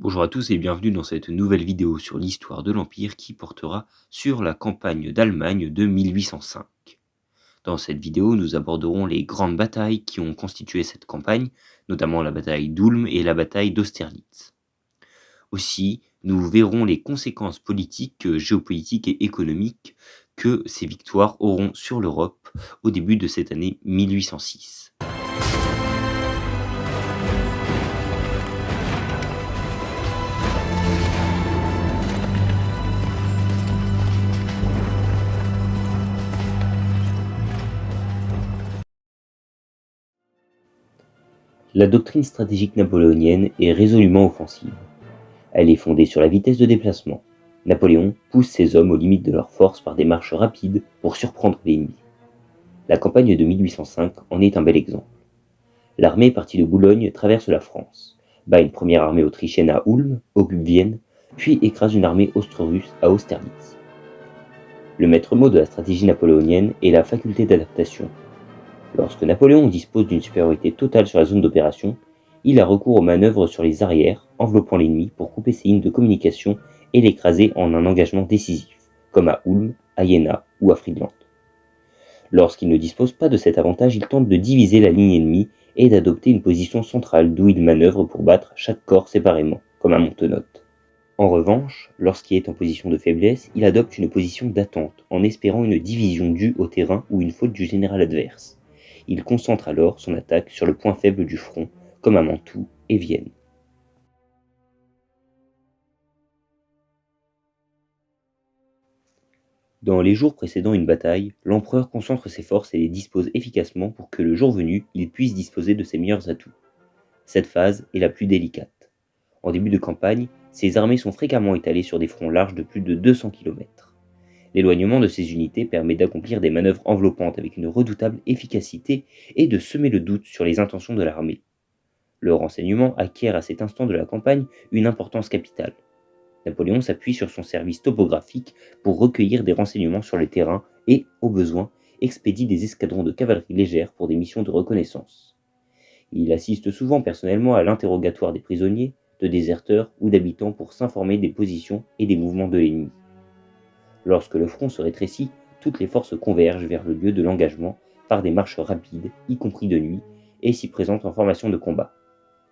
Bonjour à tous et bienvenue dans cette nouvelle vidéo sur l'histoire de l'Empire qui portera sur la campagne d'Allemagne de 1805. Dans cette vidéo, nous aborderons les grandes batailles qui ont constitué cette campagne, notamment la bataille d'Ulm et la bataille d'Austerlitz. Aussi, nous verrons les conséquences politiques, géopolitiques et économiques que ces victoires auront sur l'Europe au début de cette année 1806. La doctrine stratégique napoléonienne est résolument offensive. Elle est fondée sur la vitesse de déplacement. Napoléon pousse ses hommes aux limites de leur force par des marches rapides pour surprendre l'ennemi. La campagne de 1805 en est un bel exemple. L'armée partie de Boulogne traverse la France, bat une première armée autrichienne à Ulm, occupe Vienne, puis écrase une armée austro-russe à Austerlitz. Le maître mot de la stratégie napoléonienne est la faculté d'adaptation. Lorsque Napoléon dispose d'une supériorité totale sur la zone d'opération, il a recours aux manœuvres sur les arrières, enveloppant l'ennemi pour couper ses lignes de communication et l'écraser en un engagement décisif, comme à Ulm, à Jena ou à Friedland. Lorsqu'il ne dispose pas de cet avantage, il tente de diviser la ligne ennemie et d'adopter une position centrale d'où il manœuvre pour battre chaque corps séparément, comme à Montenotte. En revanche, lorsqu'il est en position de faiblesse, il adopte une position d'attente, en espérant une division due au terrain ou une faute du général adverse. Il concentre alors son attaque sur le point faible du front, comme à Mantoue et Vienne. Dans les jours précédant une bataille, l'empereur concentre ses forces et les dispose efficacement pour que le jour venu, il puisse disposer de ses meilleurs atouts. Cette phase est la plus délicate. En début de campagne, ses armées sont fréquemment étalées sur des fronts larges de plus de 200 km. L'éloignement de ces unités permet d'accomplir des manœuvres enveloppantes avec une redoutable efficacité et de semer le doute sur les intentions de l'armée. Le renseignement acquiert à cet instant de la campagne une importance capitale. Napoléon s'appuie sur son service topographique pour recueillir des renseignements sur le terrain et, au besoin, expédie des escadrons de cavalerie légère pour des missions de reconnaissance. Il assiste souvent personnellement à l'interrogatoire des prisonniers, de déserteurs ou d'habitants pour s'informer des positions et des mouvements de l'ennemi. Lorsque le front se rétrécit, toutes les forces convergent vers le lieu de l'engagement par des marches rapides, y compris de nuit, et s'y présentent en formation de combat.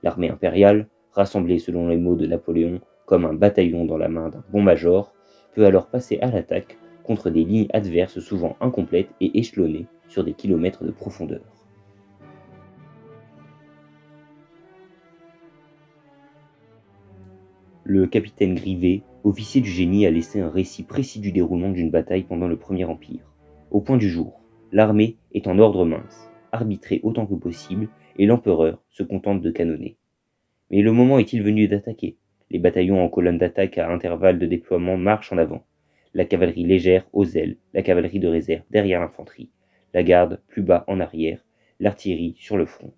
L'armée impériale, rassemblée selon les mots de Napoléon comme un bataillon dans la main d'un bon major, peut alors passer à l'attaque contre des lignes adverses souvent incomplètes et échelonnées sur des kilomètres de profondeur. Le capitaine Grivet, officier du génie, a laissé un récit précis du déroulement d'une bataille pendant le Premier Empire. Au point du jour, l'armée est en ordre mince, arbitrée autant que possible, et l'empereur se contente de canonner. Mais le moment est-il venu d'attaquer? Les bataillons en colonne d'attaque à intervalles de déploiement marchent en avant. La cavalerie légère aux ailes, la cavalerie de réserve derrière l'infanterie, la garde plus bas en arrière, l'artillerie sur le front.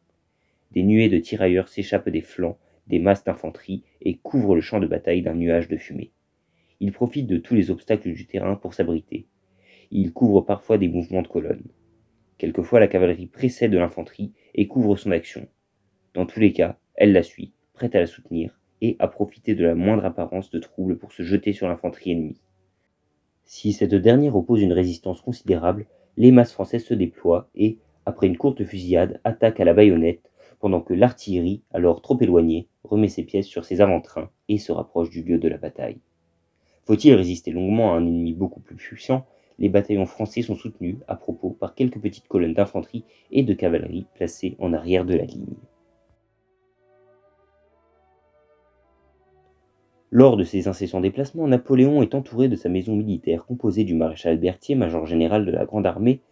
Des nuées de tirailleurs s'échappent des flancs des masses d'infanterie et couvrent le champ de bataille d'un nuage de fumée. Ils profitent de tous les obstacles du terrain pour s'abriter. Ils couvrent parfois des mouvements de colonne. Quelquefois la cavalerie précède l'infanterie et couvre son action. Dans tous les cas, elle la suit, prête à la soutenir, et à profiter de la moindre apparence de trouble pour se jeter sur l'infanterie ennemie. Si cette dernière oppose une résistance considérable, les masses françaises se déploient et, après une courte fusillade, attaquent à la baïonnette, pendant que l'artillerie, alors trop éloignée, remet ses pièces sur ses avant-trains et se rapproche du lieu de la bataille. Faut-il résister longuement à un ennemi beaucoup plus puissant? Les bataillons français sont soutenus, à propos, par quelques petites colonnes d'infanterie et de cavalerie placées en arrière de la ligne. Lors de ces incessants déplacements, Napoléon est entouré de sa maison militaire composée du maréchal Berthier, major général de la Grande Armée,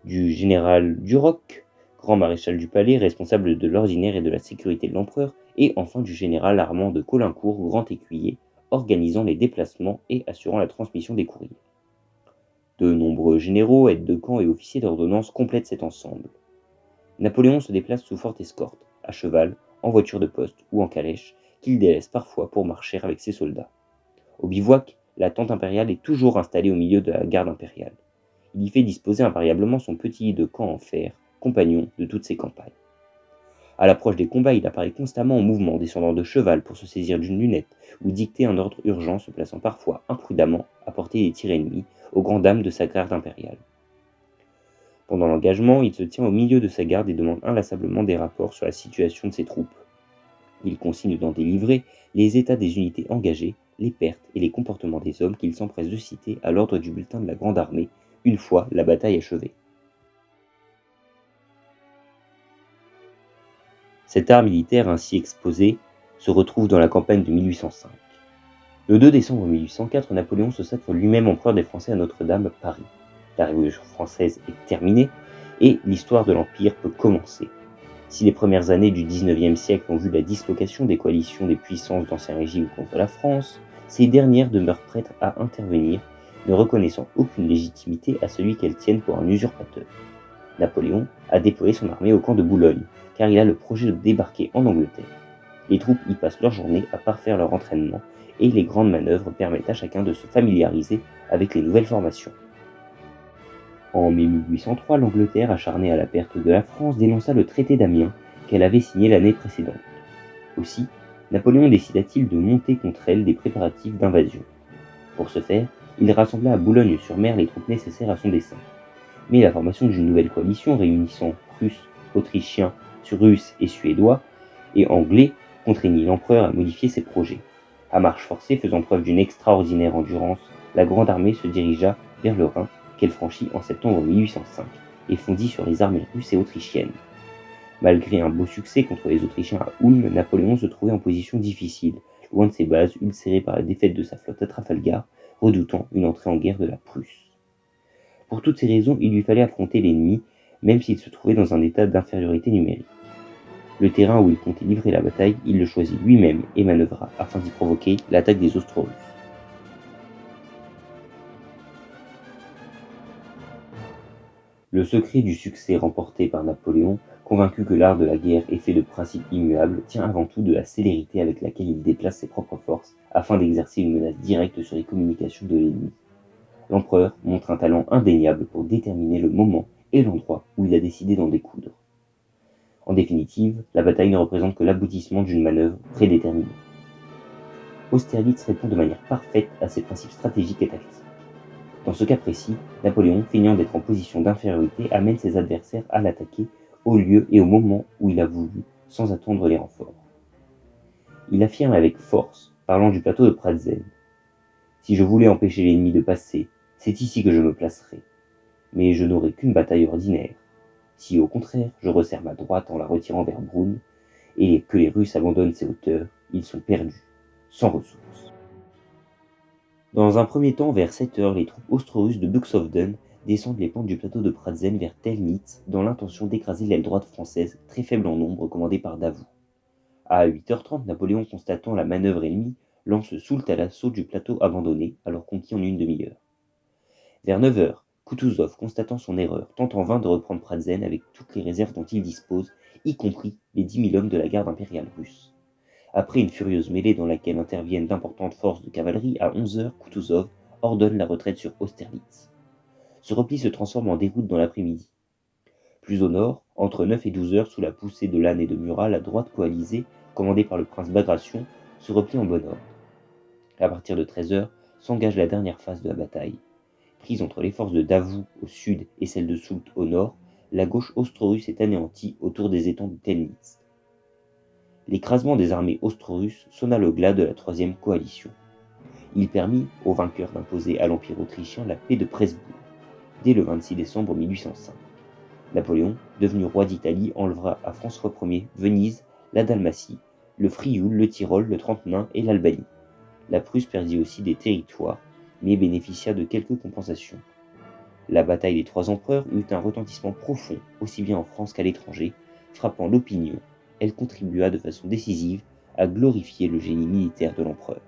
du général Duroc, grand maréchal du Palais, responsable de l'ordinaire et de la sécurité de l'empereur, et enfin du général Armand de Caulaincourt, grand écuyer, organisant les déplacements et assurant la transmission des courriers. De nombreux généraux, aides de camp et officiers d'ordonnance complètent cet ensemble. Napoléon se déplace sous forte escorte, à cheval, en voiture de poste ou en calèche, qu'il délaisse parfois pour marcher avec ses soldats. Au bivouac, la tente impériale est toujours installée au milieu de la garde impériale. Il y fait disposer invariablement son petit lit de camp en fer, compagnon de toutes ses campagnes. À l'approche des combats, il apparaît constamment en mouvement, descendant de cheval pour se saisir d'une lunette, ou dicter un ordre urgent, se plaçant parfois imprudemment à portée des tirs ennemis, aux grandes dames de sa garde impériale. Pendant l'engagement, il se tient au milieu de sa garde et demande inlassablement des rapports sur la situation de ses troupes. Il consigne dans des livrets les états des unités engagées, les pertes et les comportements des hommes qu'il s'empresse de citer à l'ordre du bulletin de la Grande Armée, une fois la bataille achevée. Cet art militaire ainsi exposé se retrouve dans la campagne de 1805. Le 2 décembre 1804, Napoléon se sacre lui-même empereur des Français à Notre-Dame, Paris. La Révolution française est terminée et l'histoire de l'Empire peut commencer. Si les premières années du XIXe siècle ont vu la dislocation des coalitions des puissances d'Ancien Régime contre la France, ces dernières demeurent prêtes à intervenir, ne reconnaissant aucune légitimité à celui qu'elles tiennent pour un usurpateur. Napoléon a déployé son armée au camp de Boulogne, car il a le projet de débarquer en Angleterre. Les troupes y passent leur journée à parfaire leur entraînement, et les grandes manœuvres permettent à chacun de se familiariser avec les nouvelles formations. En mai 1803, l'Angleterre, acharnée à la perte de la France, dénonça le traité d'Amiens qu'elle avait signé l'année précédente. Aussi, Napoléon décida-t-il de monter contre elle des préparatifs d'invasion. Pour ce faire, il rassembla à Boulogne-sur-Mer les troupes nécessaires à son dessein. Mais la formation d'une nouvelle coalition réunissant Russes, Autrichiens, Russes et Suédois et Anglais contraignit l'empereur à modifier ses projets. À marche forcée, faisant preuve d'une extraordinaire endurance, la Grande Armée se dirigea vers le Rhin, qu'elle franchit en septembre 1805, et fondit sur les armées russes et autrichiennes. Malgré un beau succès contre les Autrichiens à Ulm, Napoléon se trouvait en position difficile, loin de ses bases, ulcéré par la défaite de sa flotte à Trafalgar, redoutant une entrée en guerre de la Prusse. Pour toutes ces raisons, il lui fallait affronter l'ennemi, même s'il se trouvait dans un état d'infériorité numérique. Le terrain où il comptait livrer la bataille, il le choisit lui-même et manœuvra afin d'y provoquer l'attaque des Austro-Russes. Le secret du succès remporté par Napoléon, convaincu que l'art de la guerre est fait de principes immuables, tient avant tout de la célérité avec laquelle il déplace ses propres forces afin d'exercer une menace directe sur les communications de l'ennemi. L'empereur montre un talent indéniable pour déterminer le moment et l'endroit où il a décidé d'en découdre. En définitive, la bataille ne représente que l'aboutissement d'une manœuvre prédéterminée. Austerlitz répond de manière parfaite à ces principes stratégiques et tactiques. Dans ce cas précis, Napoléon, feignant d'être en position d'infériorité, amène ses adversaires à l'attaquer au lieu et au moment où il a voulu, sans attendre les renforts. Il affirme avec force, parlant du plateau de Pratzen. « Si je voulais empêcher l'ennemi de passer, c'est ici que je me placerai. Mais je n'aurai qu'une bataille ordinaire. Si au contraire, je resserre ma droite en la retirant vers Brunn, et que les Russes abandonnent ces hauteurs, ils sont perdus, sans ressources. » Dans un premier temps, vers 7 heures, les troupes austro-russes de Buxhoevden descendent les pentes du plateau de Pratzen vers Telnitz dans l'intention d'écraser l'aile droite française, très faible en nombre, commandée par Davout. À 8h30, Napoléon, constatant la manœuvre ennemie, lance Soult à l'assaut du plateau abandonné, alors conquis en une demi-heure. Vers 9h, Kutuzov, constatant son erreur, tente en vain de reprendre Pratzen avec toutes les réserves dont il dispose, y compris les 10 000 hommes de la garde impériale russe. Après une furieuse mêlée dans laquelle interviennent d'importantes forces de cavalerie, à 11h, Kutuzov ordonne la retraite sur Austerlitz. Ce repli se transforme en déroute dans l'après-midi. Plus au nord, entre 9 et 12 heures, sous la poussée de Lannes et de Murat, la droite coalisée, commandée par le prince Bagration, se replie en bon ordre. À partir de 13 heures, s'engage la dernière phase de la bataille. Prise entre les forces de Davout au sud et celles de Soult au nord, la gauche austro-russe est anéantie autour des étangs de Telnitz. L'écrasement des armées austro-russes sonna le glas de la troisième coalition. Il permit aux vainqueurs d'imposer à l'Empire autrichien la paix de Presbourg, dès le 26 décembre 1805. Napoléon, devenu roi d'Italie, enleva à François Ier Venise, la Dalmatie, le Frioul, le Tyrol, le Trente-Nain et l'Albanie. La Prusse perdit aussi des territoires, mais bénéficia de quelques compensations. La bataille des Trois Empereurs eut un retentissement profond, aussi bien en France qu'à l'étranger, frappant l'opinion. Elle contribua de façon décisive à glorifier le génie militaire de l'empereur.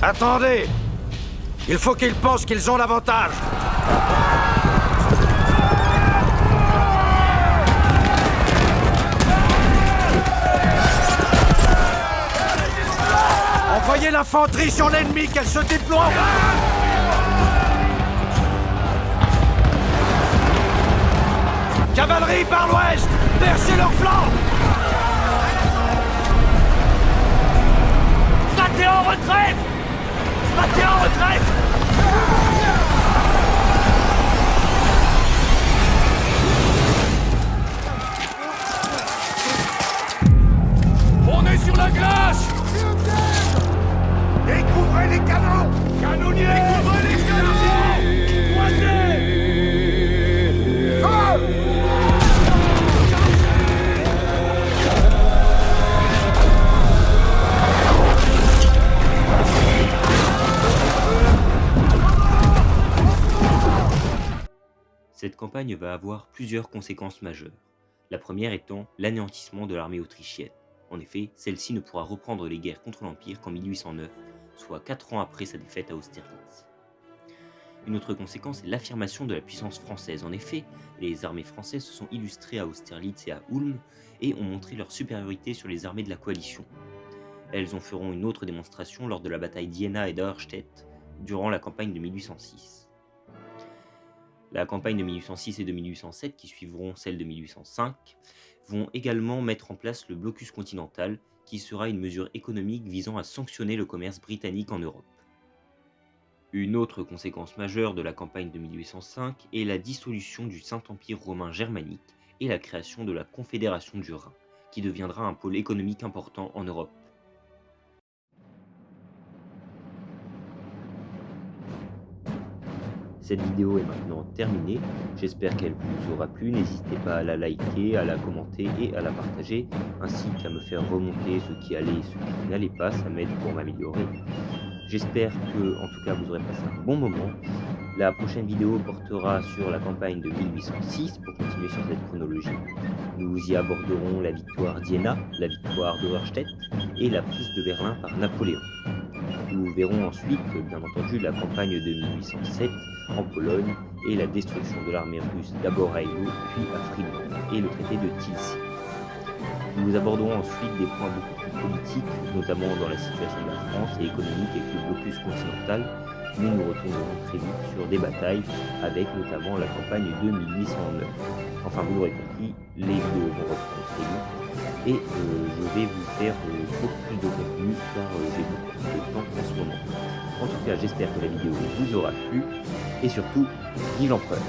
Attendez! Il faut qu'ils pensent qu'ils ont l'avantage! Envoyez l'infanterie sur l'ennemi, qu'elle se déploie! Cavalerie par l'ouest! Perchez leur flanc! Battez en retraite! Battez en retraite! On est sur la glace! Découvrez les canons! Canonniers! Découvrez les canons! Croisez! Feu! Cette campagne va avoir plusieurs conséquences majeures. La première étant l'anéantissement de l'armée autrichienne. En effet, celle-ci ne pourra reprendre les guerres contre l'Empire qu'en 1809, soit 4 ans après sa défaite à Austerlitz. Une autre conséquence est l'affirmation de la puissance française. En effet, les armées françaises se sont illustrées à Austerlitz et à Ulm et ont montré leur supériorité sur les armées de la coalition. Elles en feront une autre démonstration lors de la bataille d'Iéna et d'Auerstedt durant la campagne de 1806. La campagne de 1806 et de 1807, qui suivront celle de 1805, vont également mettre en place le blocus continental, qui sera une mesure économique visant à sanctionner le commerce britannique en Europe. Une autre conséquence majeure de la campagne de 1805 est la dissolution du Saint-Empire romain germanique et la création de la Confédération du Rhin, qui deviendra un pôle économique important en Europe. Cette vidéo est maintenant terminée, j'espère qu'elle vous aura plu, n'hésitez pas à la liker, à la commenter et à la partager, ainsi qu'à me faire remonter ce qui allait et ce qui n'allait pas, ça m'aide pour m'améliorer. J'espère que, en tout cas, vous aurez passé un bon moment. La prochaine vidéo portera sur la campagne de 1806, pour continuer sur cette chronologie. Nous y aborderons la victoire d'Iéna, la victoire d'Auerstedt et la prise de Berlin par Napoléon. Nous verrons ensuite, bien entendu, la campagne de 1807 en Pologne et la destruction de l'armée russe d'abord à Eylau, puis à Fribourg, et le traité de Tilsit. Nous aborderons ensuite des points beaucoup plus politiques, notamment dans la situation de la France et économique avec le blocus continental, mais nous retournerons très vite sur des batailles, avec notamment la campagne de 1809. Enfin, vous l'aurez compris, les vidéos vont reprendre très vite, et je vais vous faire beaucoup plus de contenu, car j'ai beaucoup plus de temps en ce moment. En tout cas, j'espère que la vidéo vous aura plu, et surtout, vive l'empereur!